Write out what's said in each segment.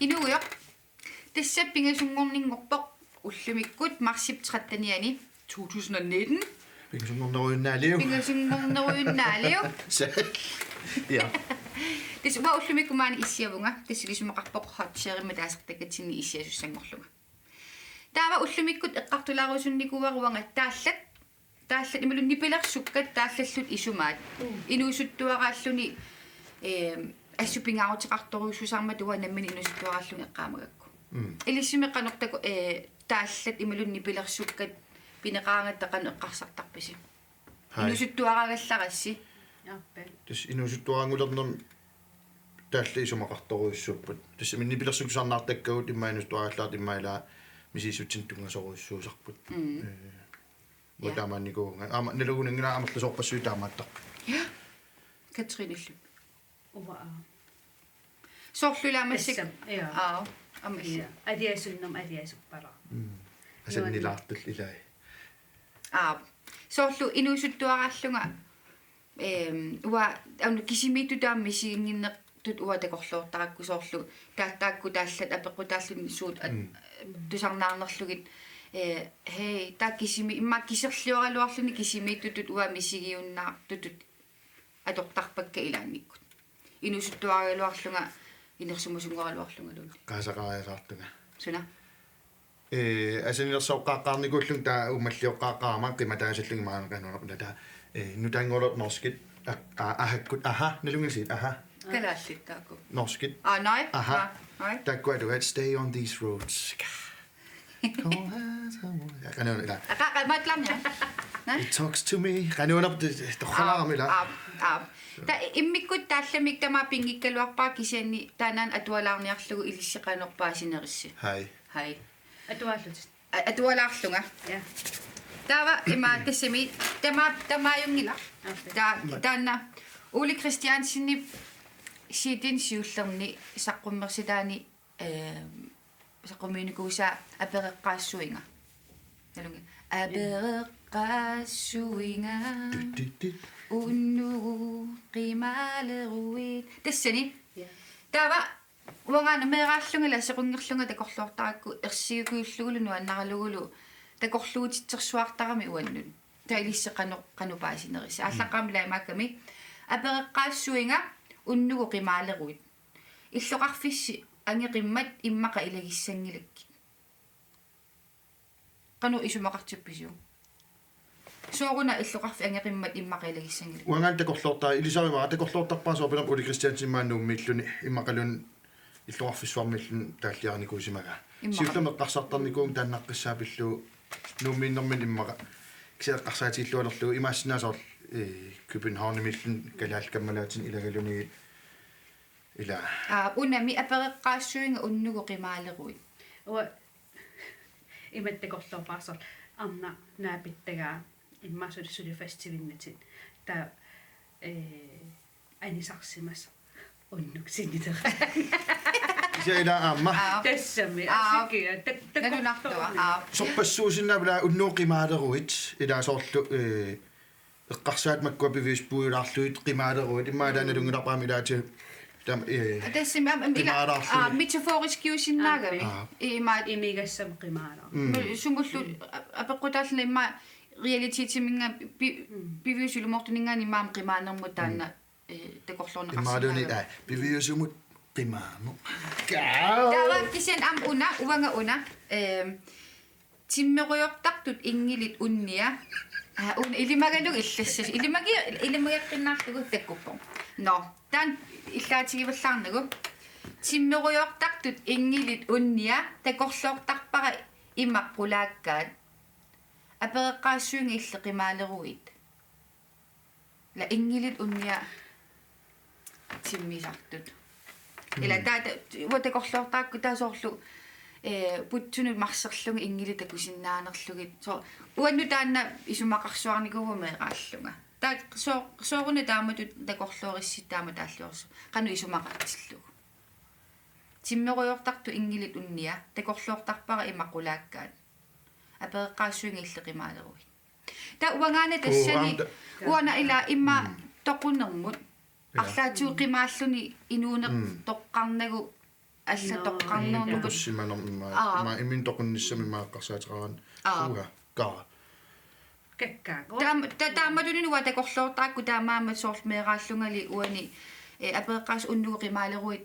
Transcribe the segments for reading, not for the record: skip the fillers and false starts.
Inuuyo. Tassapingasungorninngorpoq ullumikut marsip 13. 2019. Pingasungorneruyunnaaliu. Ja. This wa ullumikumaani issiavunga. Tassilisumaqarpoq hotserimma taasartakatinni issiasussangorlunga. Taava ullumikkut eqqartulaarusunnikuvaruanga taallat imulunnipilersukkat taallallut isumaat. Inuusuttuaqaalluni assupingaarutiqartoruussusarma tuwa nammini inusuttuaqaalluni eqqaamagakku. Ilissimeqqanortaku taallat imulunnipilersukkat pineqaangattaqanu eqqarsartarpisi. Inusuttuaqagallarassi. Tis inusuttuaqangulernam taalli isumaqartoruussupput. Tis minnipilersukkusarnaartakkagut immainusuttuaqallaart immailaa misisutsin tungasoruissuusarput mutaamannikuunga ama naluguningina amerlasorpassui taamaattaq ja Katrinillu uva sorlulaamassik ja amassa adiasunnam adiasuppara asannilaartul ilai sorlu inusuttuaqaallunga uwa anu kisimitu taammisinginne tut uatakorluortarakku soorlu taattaakku taallat apeqqutaalluni suut tusarnaarnerlugit hei takkisimi immakkiserluaraluarluni kisimiittutut uamisigiunnaar tutut atortarpakka ilaannikkut inusuttuariluarlunga inersumusungoraluarlungaluni qaasaqariasaartunga suna asanilersoqqaqqaarnikullung taa umallioqqaqqaama qimataasallugi maanaqanuarna taa nutangolot norskit ahakkut aha nalungisit aha kalaallittaakku norskit nej nej takkuat du at stay on these roads It talks to me. Qanuunap toqalaarmila. Ta immikkut taallamik tamaa pingikkaluarpaa kisianni taanaan atualaarniarlugu ilissiqanorpaasinerissi. Hai. Atualaarlunga. Ja. Taava ima tassimi tamaajungila. Taanna Uli Christiansenni sidin siullerni saqqummersitaani saqqumiinikuusa apereqqaassuinga. Nalungi apereqqaassuinga unnugu qimaleruit tassani taava wangana meeraallungala sequngerlunga takorluortarakku ersiukuullugulu annaralugulu takorluutitsersuartarami uannun tailisseqanupaasinerissa ааллаққамлаимаакками апереққаассуинга уннугу қимаалеруит иллоқарфисси ангеқиммат иммақа илагиссангилакки қану исумақартиппису сооруна иллоқарфи ангеқиммат иммақа илагиссангилакки уангаан такорлуортаа илисарима такорлуортарпаа соопилам ули кристиансимааннууммиллуни иммақалун иллоқарфиссуармиллун тааллиарникуусимага сиулламеққарсартарникуун тааннаққиссаапиллу нууммииннэрмин иммаqa ксеэққарсаатиллуалерлугу имаассинаасоор Københavnemillen kalaalkammalaatin ilagaluni ila unami apereqqaassuinga unnugu qimaalerui uwa imattekorluorpaarsor arna naapittagaa immaasulisuli festivinnatin ta anisarsimas unnuksinnitera ila amma tassami asikia nanunartua sorpassuusinnabla unnuqimaaderuit ila soorlu eqqarsaat makkua pivispuulaarluit qimaaleruit immaalaanalungilarpaami ilaati tam tassimi ila metaforisk usinnaagami imaat imigassam qimaala sungullu apeqqutaalluna imma realititiminga piviusulumortuningaani maam qimaanermu taanna takorluorneqarsimaagami imaaluni piviusumut qimaano taava kisian am una uanga una timmeruyortartut ingilit unnia ilimagalugu illassas ilimagaqqinnarlugu takkuppo no tan illaatigivallarnugu timmeruyortartut ingilit unnia takorluortarpara immaqqulaakkaat apereqqaassuinga illeqimaaleruit la ingilit unnia timmisartut ila taata takorluortaakku taasoorlu putsunut marserlunga ingili takusinnaanerlugit so uannu taanna isumaqarsuarnikugu meeqaallunga ta sooruna taamatut takorluorissittaama taalluorsu qanu isumaqartillugu timmeruyortartu ingilit unnia takorluortarpara imaqulaakkaat apereqqaassuinga illeqimaaleruit ta uangaana tassani uana ila imma toqunermut арлаатуу qimааллуни инуунеқ тоққарнагу аллатоққарнернут тоқуссиманерма имин тоқунниссами мааққарсаатеран уга каа каккааго тааматунинуа такорлоортаакку таамаама соорл меерааллунгали уани апеэққаас уннуоқимаалеруит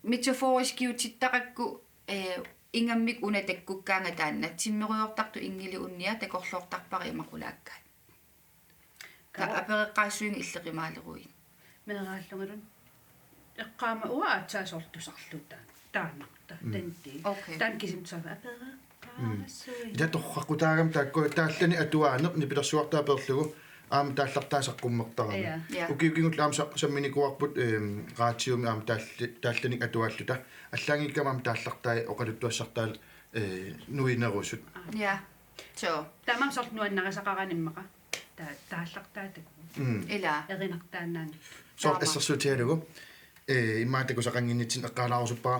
метафорискиутиттақакку ингаммик уна таккуккаанга таанна тиммеруйортарту ингили унниа такорлоортарпари мақулааккаат та апеэққаассуинги иллеқимаалеруит меерааллунгалун эққаама уаатсаасортусарлута таанарта танти таан кисимтсава апеэққаассуи ита торраққутаагам таакку тааллани атуаанеқ нипилэрсуартааперлугу аама тааллартаасаққуммертарами укиукингут аама самминикуарпут раатиуми аама таалланик атуааллута аллаангиккамаама тааллартаа оқалуттуассартаал нуинерусут я so таамам сорт нуаннарисақараниммақа тааллартаатаку ила эринартаанаани сорт ассерсуутиалугу имаатакусақангиннитсин эққаалаарусуппаа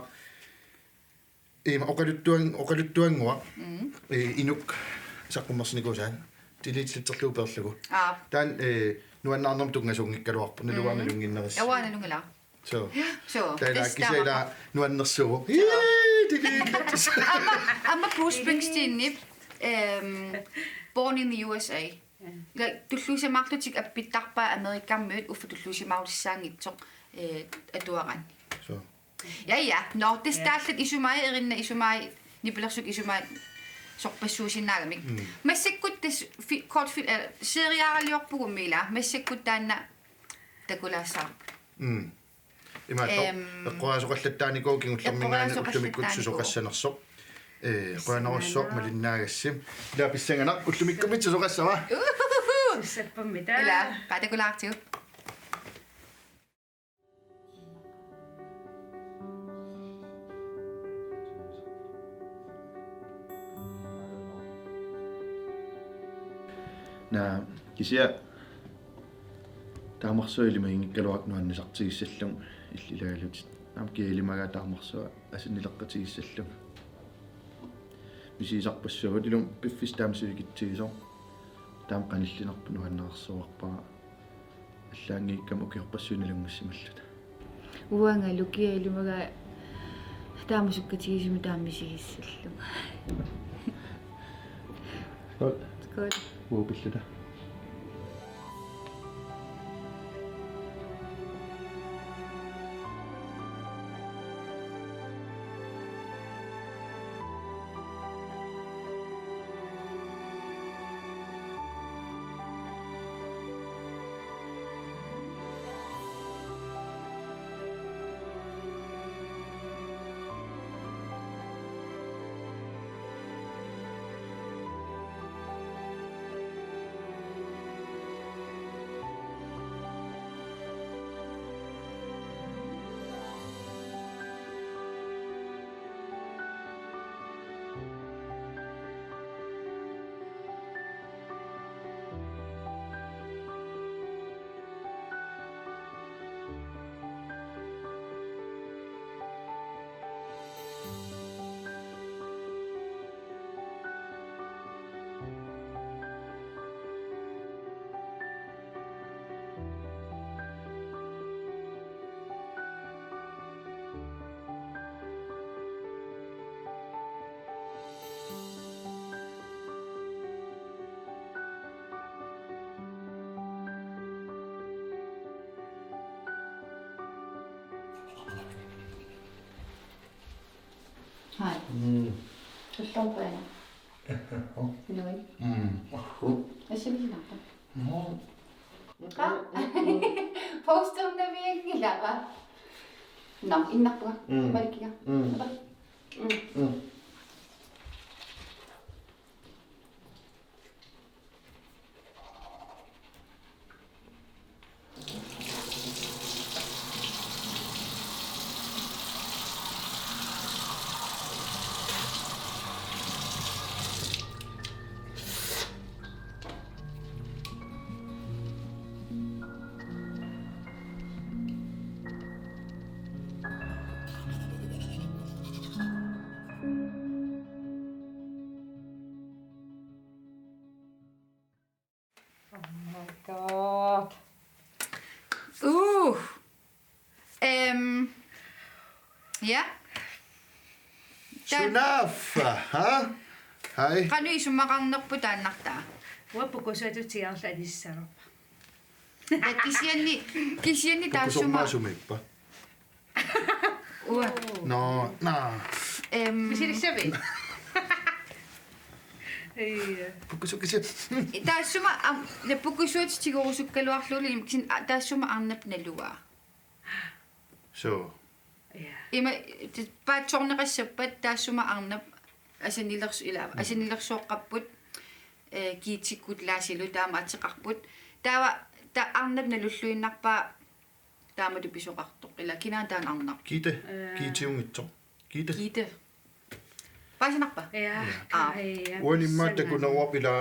има оқалуттуангуа инук саққуммерсиникусаан тилитлитсерлууперлугу таан нуаннаарнерм тунгасунгиккалуарпу налуарналунгиннерис авааналунгала so this кисела нуаннерсугу тилитлитс I'm a Bruce Springsteen nip born in the USA tulluusimaarlutik appittarpaa amerikammuut uffu tulluusimaarullissaangitsoq atuaran so ja no this taallat isumai erinna isumai nipilersuk isumai sorpassuusinaagamik massakkut tas kort seriaaliorpugumila massakkut taanna takulaassаа имаатто эққуаасоқаллаттааникуу кигуллэрмингаани уллумиккут сусоқассанерсоқ қуанеруссоқ малиннаагассим ила писсанганақ уллумиккумит сусоқассава сеппаммита ила патакулаартиу на кися таамарсуилима ингиккалуак нуаннисартигиссаллум иллилагалутит наам киилимагаа таамарсуа асиннилеққатигиссаллум мисисарпассуут илум пиффис таамсуликитсигисоо таам қаниллинерпу нуаннерсуарпаа аллаангииккам укиорпассуuналунгуссималлута уанга лукиа илумага таамасуккатигисими тааммисигиссаллум good уупиллута Hej. Så står på Anna. Noi. Hvad siger vi lamper? Ja. Poster om der virkelig lapper. Nå, inden på. Hvad det kigger? God. Ja. Sunaffa, ha? Hej. Qanu isumaqarnerpu taannartaa. Uappukusuatutiarla anissarapa. Kisianni taassuma. Kusummaasumippa. Ua. No. Misilissavi. Ei. Pukusukisia. Taassuma pukusuat tigorusukkaluarluuli imksin taassuma arnap nalua. So. Ja. Ima paatsorneqassappat taassuma arnap asanilersuoqqapput kiitikkut laasilu taama atiqarput taava ta arnap nalulluinnarpaa taama tupisoqartoq ila kinaan taan arnaq Kiitiungitso. kiite paasinarpa Ja. Uanimma takunawap ila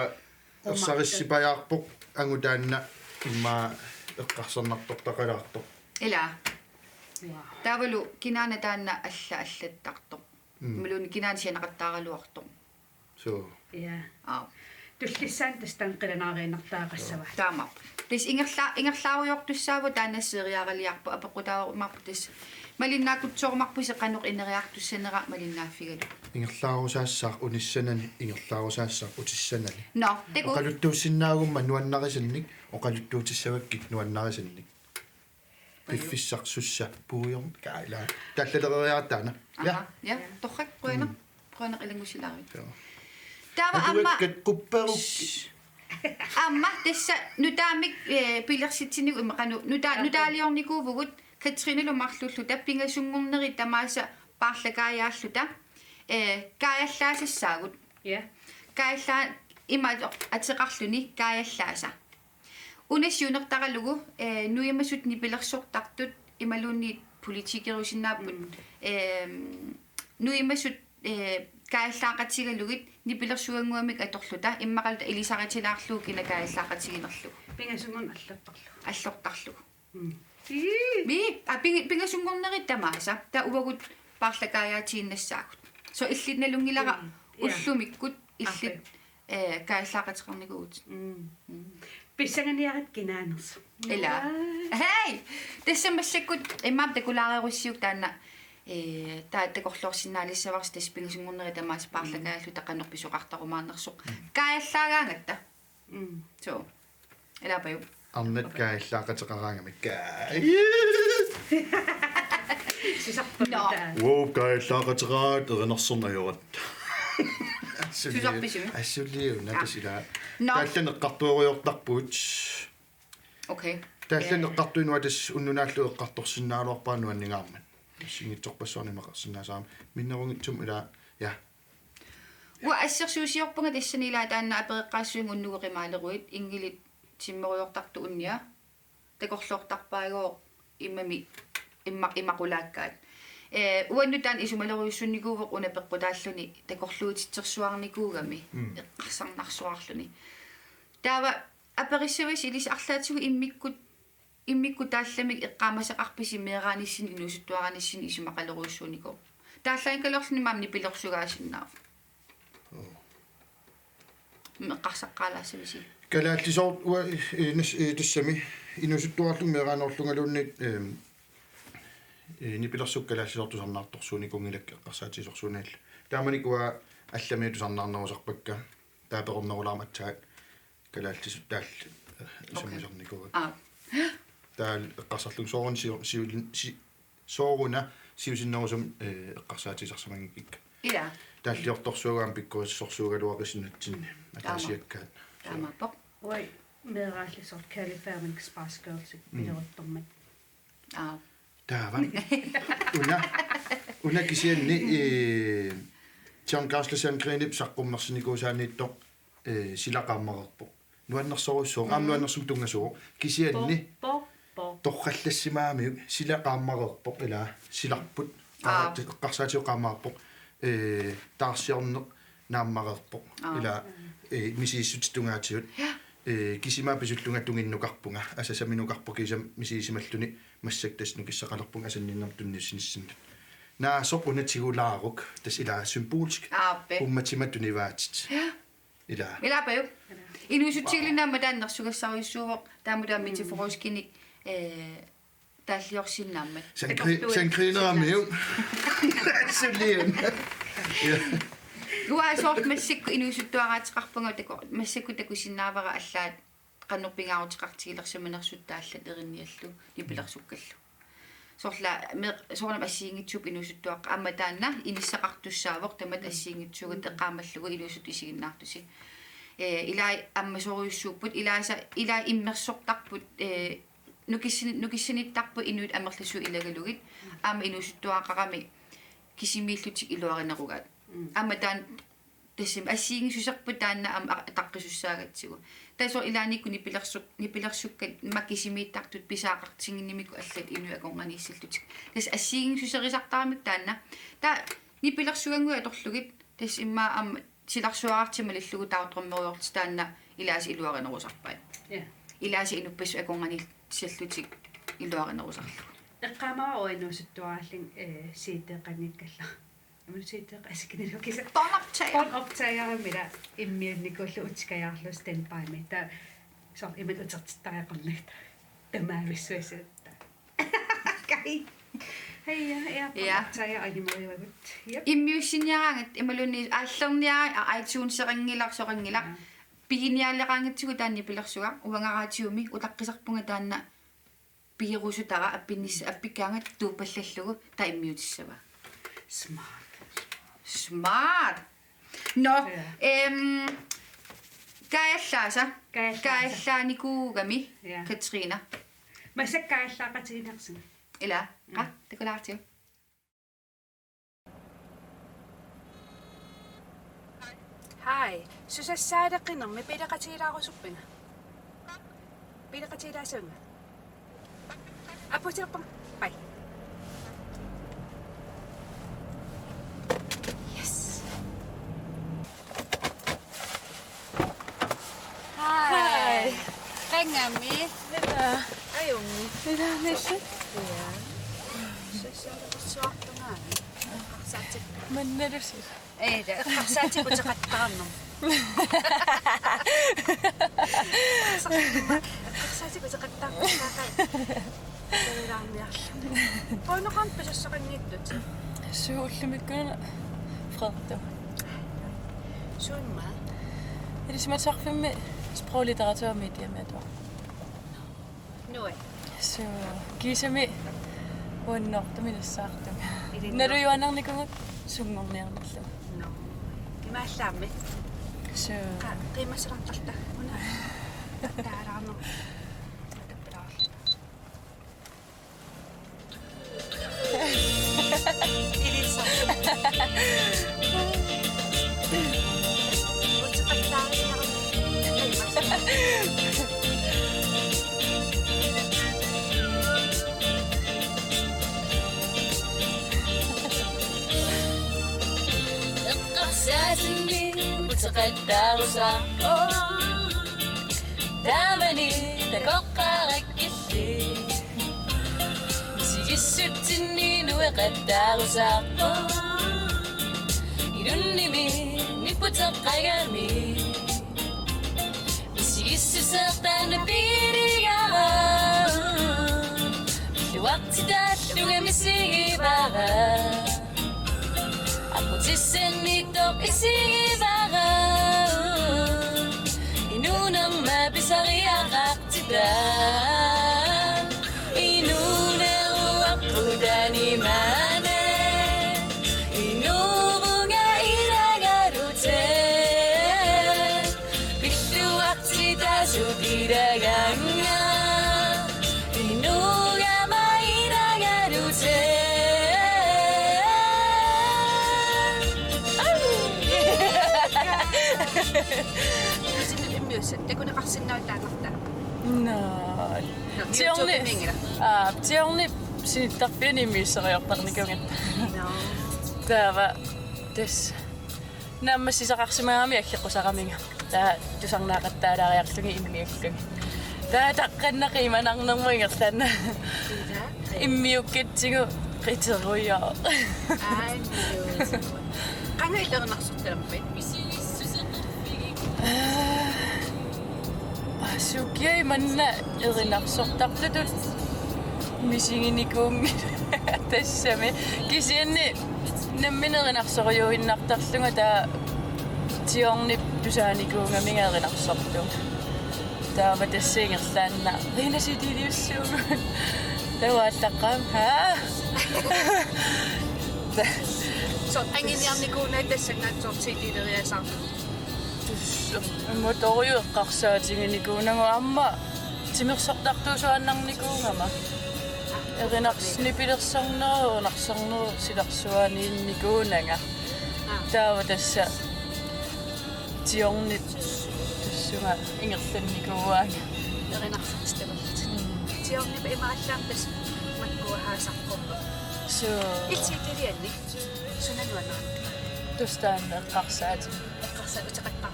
ersarissipajaarpoq angutaanna imma eqqarsernartoq taqalaartoq. ila taavalu kinaana taanna allattartoq muluni kinaan sianaqattaaraluartoq So. Ja. Tullissaan tastaan qilanaariinartaaqassava. taama tis ingerlaaruyortussaavu taannasseriaraliarpu apequtaarumarpu tis malinnaakutsoormarpu seqanuq ineriartussanera malinnaaffigalu Ingerlaarusaassaaq unissanani ingerlaarusaassaaq utissanani. no tegu Oqaluttuusinnaagumma nuannarisannik oqaluttuutissavakkik nuannarisannik. Piffissarsussa puuyorm kaila. Tallaleriartaana. ja torrak qoina ilangusilaari Joo. taava amma qupperukki. amma tassa nutaamik pilersitsinigu imaqanu nutaaliornikuuvugut Katrine marlullu tappingasungorneri tamaasa parlakaajaalluta kaajallaasissaagut Ja. kaajallaa ima ateqarluni kaajallaasa unasiunertaralugu nuimassut nipilersortartut imaluunni politikerusinnaaput nuimassut kaajallaaqatigalugit nipilersuanguamik atorluta immaqalta ilisaritilaarluu kina kaajallaaqatiginerlu Pingasungun allortarlu. pingasungornerit tamaasa ta uvagut parlakaajaatinnassaagut so illitnalungilara ullumikkut illit kaajallaaqatiqarniguut Pissanganiarat kinaaners. ila hei tassammassakut immaam takulaarirussiuk taanna taataqorluorsinnaalisavars tas pingasungorneri tamaasa parlakaajaallu taqanerpisoqartarumaarnersoq kaajallaagaangatta so ila payu Arnet kaajallaaqatiqaraangamik kaai. Sisarpamita. Wow, kaajallaaqatiqaraat erinersornajurat. Susarpisimi. Assuliu natasila. No. Tallaneqqartuoriortarpuut. okay Tallaneqqartuinua tas unnunaallu eqqartorsinnaaluarpaanu anningaarman. Singitsorpassuarnimaqarsinnaasaam minnerungitsum ila ja. Wa assersuusiorpunga tassanila taanna apereqqaassuung unnugeqimaaleruit ingilit simmerujortartu unnia takorlortarpaagoo immami immaqulaakkaat uannutaan isumaleruyussunnikuuvoq unapeqqutaalluni takorluutitsersuarnikuugami eqqarsarnarsuarluni taava aperissavas ilis arlaatigu immikku taallamik eqqaamaseqarpisi meeraanissin inusuttuaranissin isumaqaleruyussuuniko taallainkalorluni maamni pilersugaasinnaav meqqarsaqqaalaasavisi Kalaallisort tassami inusuttuarlu meeraanorlungaluunnit nipilersuk kalaallisortusarnaartorsuuni kungilakka eqqarsaatisorsuunaalla taamanikua allamiutusarnaarnerusarpakka taapeqornerulaarmatsaat kalaallisut taall samisornikuga taal eqqarsarlung sooruna siusinnerusum eqqarsaatisorsamangikka ila тааллиорторсуугаам пиккуассорсуугалуақисиннатсинни атаасиаккаат таамапоқ Ой, meeraallisort California Spice Girls pileruttormat. тааван уна кисианни John Carlsen гринип саққуммерсиникуусааниитто силақааммарерпо нуаннерсоруссоо аамнуаннерсум тунгасуу кисианни торраллассимаамиук силақааммарерпо ила силарпут эққарсаатиоқаамаарпо таарсиорне нааммарерпо ила мисииссутитунгаатиут кисимаа писуллунга тунгиннукарпунга асасаминукарпо кисам мисиисималлуни массактас нукиссақалерпунга асанниннер тунниссинissиннут наасоқ унатигулаарук тас ила символиск умматиматуниваатит ила паю инусутсиглиннаама тааннерсугассаруйуссуувоқ таамутаа митифороскиник тааллиорсиннааммат Sen griner mig ud. Simpelthen. Luaa sort massakku inuusuttuaraatiqarpunga taku massakku takusinnaavara allaat qannerpingaautiqartigilersuminersut taallat erinniallu nipilersukkallu sorla sornam assiingitsup inuusuttuaq amma taanna inissaqartussaavoq tamat assiingitsugut eqaamallugu inuusut isiginnaartusi ilaa amma soriussuupput ilaa immersortarput nukissinittarpu inuit amerlassu ilagalugit amma inuusuttuaqarami kisimiillutik iluarinerugaat amma taan tassim assiingisusarpu taanna am taqqisussaaгаtsigu taso ilaanikku nipilersukkat makkisimiittartut pisaaqartinginnimiku allat inu akonganiissallutik tas assiingisuserisaartaramik taanna ta nipilersugangu atorlugit tas imma am silarsuarartimalillugu taartormeriortis taanna ilaasi iluarinerusarpaat ilaasi inuppas akonganiissallutik iluarinerusarlu eqqaamara uinuusuttuaraallin siiteeqannikkalla amulsiiteeq asikkinilukisa optajaramila immiunnikullu utskajaarlu standby ta so imat utertittariaqornigt tamaavissuisutta kai ja optaja animoriugut immiussinniaraangat imalunni aallerniara iTunes-seringilarsoringilaq piginiaalleqaangatsigu taanni pilersuga uangaraatiumi utaqqisarpunga taanna piirusutara appinnissa appikkaangat tuupallallugu ta immiutissava smart no kaallaanikuugami Katrina masakkaallaqatiginersin ila takulaartiu Hi, susassaadaqinermi pilaqatigilaarusuppiga pilaqatigilaasuunga aputilqam pai yes Hi. qangami Mitä? ayungi Mitä niissä? ja susassaadaqinersuartungaani qarsaatik Mannerusis. ei da qarsaatik utaqattaarnum qarsaatik utaqattaarnum Poinoqan pisassaranniittut. Suullimikkuna Fredrik. Suunma. Er det simpelthen tak for mig sproglitteratur og medier med dig? Noi. Så giv sig med hvor nok der ville sagt dem. Når du jo andre kommer sunger nærmest. No. Imaallaamme. Så qiimassartarta. Una. Taaraarnu. تقدرسا دامني تقرق الشي سيجسوتني نوقدرسا يرنمي نبتقيامي سيجسوسرتان بيريا الوقت داتلو مسيبارا Aku tisennitok isibara Inunang mabisariakak tidan Inunang wakudani mane Inurunga iragarute Bisuak sita sudiraganga Inuga mairagarute No. Tiorni sinittarpini miisseriortarnikungat. No. Tava tes nammassisaqarsimaami akkiqusaraminga. Ta tusarnaaqattaalaariarlungi immiullungi. Ta taqqannaqiimanarnermuingertanna. Immiukkitsigu qiteruya. Ai. Qangaillernersortalampi. Sukiai manna erinarsortartutut мисигиникуунги тассами кисианни намминеринарсориуиннартарлунга таа тиорни пусааникуунга мингеринарсорту таава тассиингерлаанна ринаситилиуссуугу тавааллаққам Så ангиниарникуунаа тассангаатсортилилериасаар моториуэққарсаатингиникуунагу амма тимерсортартуусуаннарникуунгама эринарснипилерсарнеру нарсарнеру силарсуаниинникуунага таава тасса тиорнит тассунга ингерланникууаага эринарсартилерлит тиорнипа имааллаартас маккуахаасарпорпа so итситилианни сунануана тустаанеққарсаати эққарсаутеқаттар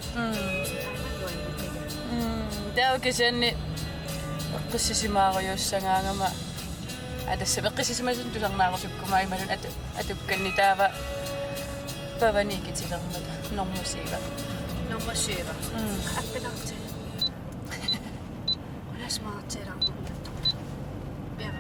таукисанни қиссисимаариуссангаангама атасса пеққиссисимасун тусарнаарусуккумаа ималун атукканни таава паваникитилермата нормусиива аппилаарти унасмаартилаарнеру бера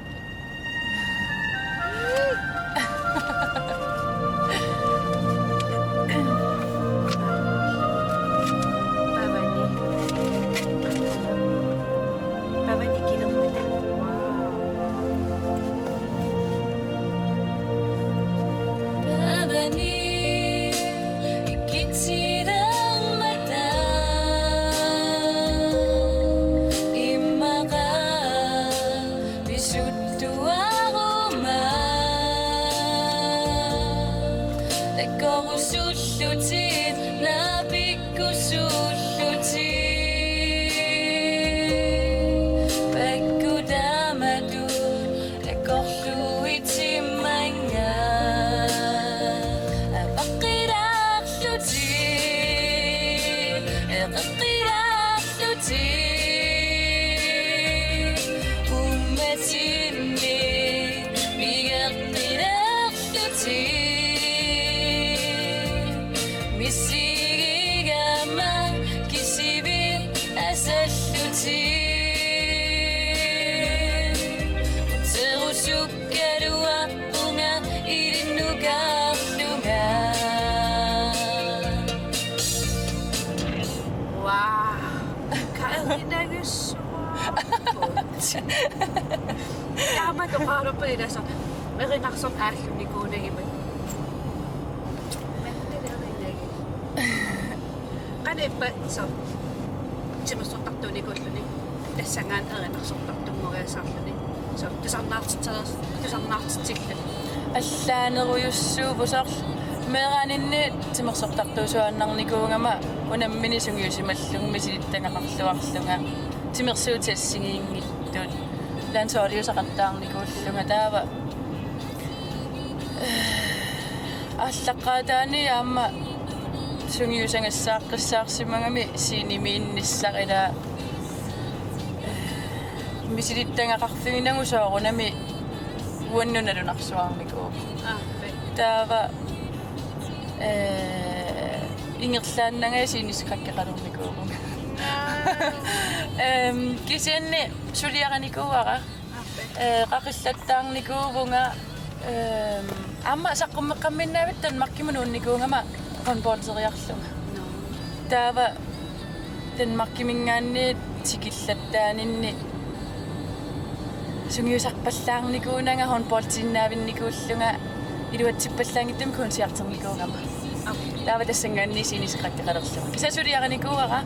Яама тоқараппиласа эринарсорт ааллуникуунагима мэнтэлэриннаги канеппа со тимэрсортартууникууллуни тассангаан эринарсортартуммориасаарлуни со тусарнаартитсилла аллаанеруйуссуупусаар меранинни тимэрсортартуусуаннарникуунгама унаммини сунгиусималлугмисилиттангақарлуарлунга тимерсуутиассигиингиттуут лансоолиусақаттаарникууллунга таава аллаққаатаани аама сунгиусангассааққиссаарсимагами синимиинниссарила мисилиттангақарфигинагусоорунами уаннуналунарсуаарникуу таава ингерлааннага синисқаккеқалерникуурунга кисианни сулиараникууара қақиллаттаарникуувунга амма саққуммеққамминнаавиттан маркимунуунникуунгама конболтериарлунга таава тан маркимингаанни тикиллаттаанинни сунгиусарпаллаарникуунага хонболтиннаавинникууллунга илуатсиппаллаангиттам консиартерникуунгама таава тассангаанни синисқаккеқалерлунга кисасулиараникууара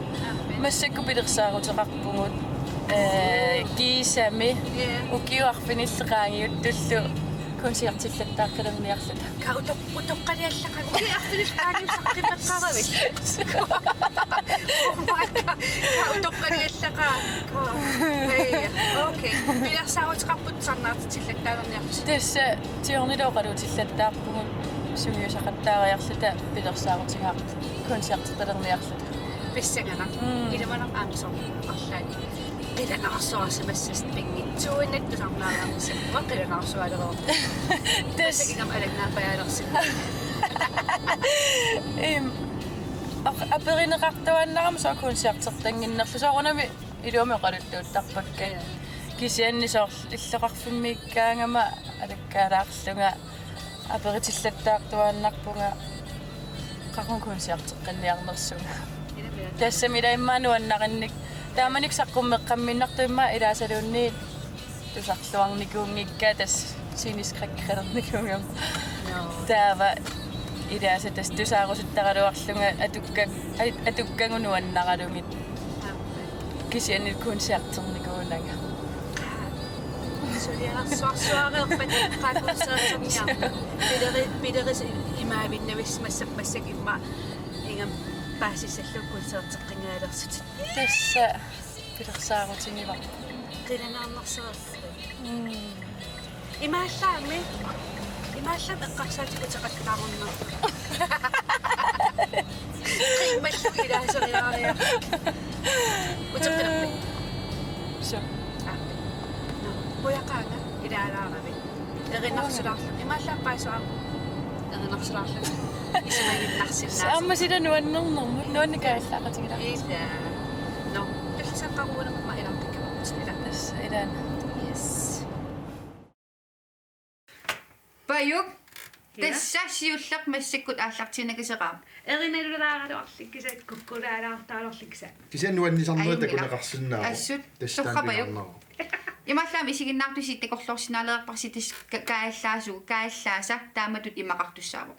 массакку пилерсаарутеқарпугут кисами укиуарфиниллеқаангиуттуллу консиартиллаттааққалерниарлута утоққалиаллақаа уиарфиниллеқаангиуссартимеққаравит утоққалиаллақаа окей пилерсаарутеқарпут сарнаартиллаттаалерниарлу тасса тиорнилооқалуутиллаттаарпугут сунгиусақаттаариарлута пилерсаарутигаақ консиартиллерниарлута писсагана илманар аамсо арлаани қиланаарсуарсимассас пингитсуиннат тусарнаарамсса вақиланаарсуалероо тассагинам алагнаапаялерсин аперинеқартуаннарам соо консиартертангиннерлу соорунами илуамеқалуттууттарпакка кисианни соор иллоқарфиммиккаангама алаккаалаарлунга аперитиллаттаартуааннарпунга qaqunkuunsiarteqqanniarnersuga тассамилаиммаануаннаринник тааманик саққуммеққамминнартуимма илаасалуунни тусарлуарникуунгикка тас синискраккерникуунгам таава илааса тас тусаарусуттаралуарлунга атуккангунуаннаралугит кисианник кунсиартерникуунага суарсуареерпат qaaqussaarsamia пидерис имаавиннавис массак имма ингам паасиссаллуккунсеэртеққингаалерсут тасса пилерсаарутинива qilanaarnersererlu имааллаами эққарсаатикутеқаллааруннер qimmallugilaaseriaaria утеққилерпи со Poyakaanga ilaalaaravi erinarsulаарlu имааллааппаасуаа erinarsulаарlu исмагиннарсиннаа аммасила нуаннернэрму нуанникааллаақатигила ида но тэлсаққаруунамма илартиккавутила тасса илаана yes Паюк тассассиуллақ массаккут ааллартинакисеқаа эриналулааралуарликкисаат куккулаалаартаалорликса кисианнуаннисарнуата кунеқарсинаа ассут торхапаюк ималлаами исигиннаартуси такорлорсинаалеэрпарси тас кааллаасу тааматут имақартуссааву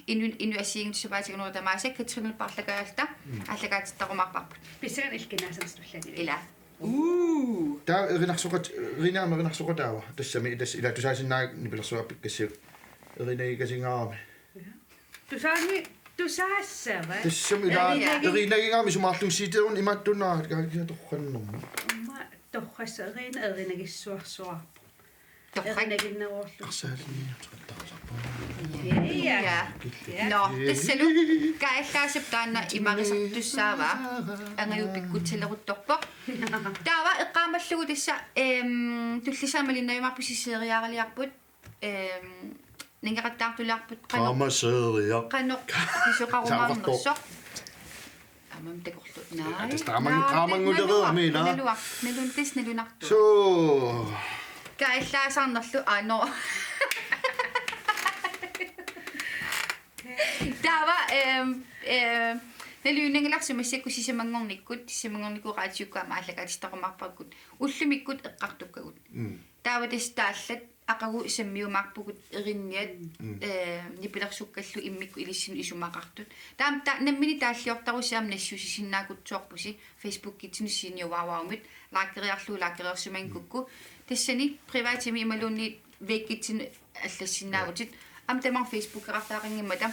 ину ассиингтсупаатигнура тамаасак катринул парлагаалта аллагаатиттарумаарпарпут писсаган илкинаасерстуллани ила таа эринарсоқат эринаармеринарсоқатаава тассами тас ила тусаасиннаа нипилерсуаппик кассиу эринагикасингаарами тусаассава тассами ила эринагингаарми сумаарлуссиитерун имааттуннаа каакиаторханнэрму торхасса эринагиссуарсуарпу эринагиннеруорлу арсаалинниутеқаттарсарпаа no тассалу кааллаасап таана имарисартуссаава ангаюпиккутсалерутторпо таава эққаамаллугу тасса туллисаамалиннаюмарпусиссериааралиарпут нингеқаттаартулаарпут qamасериа qanoq исоқарумаарнерсоқ амам такорлу наа тас таамангулереерми ила налунарту so кааллаасаарнерлу но таава налуунангиларсумассакку сисамангорникку раатиуккаама аллагаатистақумарпаркут уллумиккут эққартуккагут таава тастааллат ақагу саммиумаарпугут эринниат нипилерсуккаллу иммикку илиссину исумақартут таам наммини тааллиортарусаам нассусисиннаакутсуарпуси фейсбук китсинуссиниуааваумит лааккериарлу тассани приватими ималуунни веккитсин аллассиннаавутит ам тамар фейсбук артаарингиммата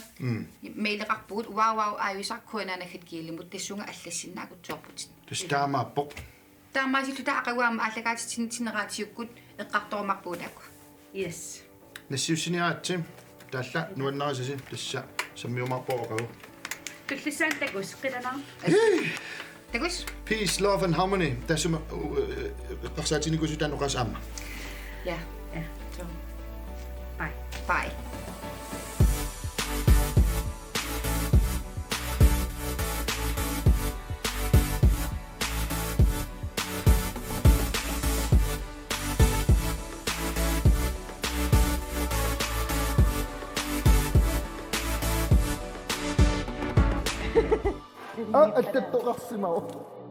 мейлеқарпугут вау ааюсаркуанаанагат киилимут тассунга аллассиннаакутсуарпутит тастаамааппоқ таамаасиллу таақагуама аллагаатитсинитинераатиуккут эққарторумарпуутаакку yes нассиуссиниаатсим таалла нуаннарисаси тасса саммиумаарпоқау туллисаан такус қиланаа такус peace love and harmony тассума парсаатиникусутаанеқас аама ja so bye bye attetoqarsimao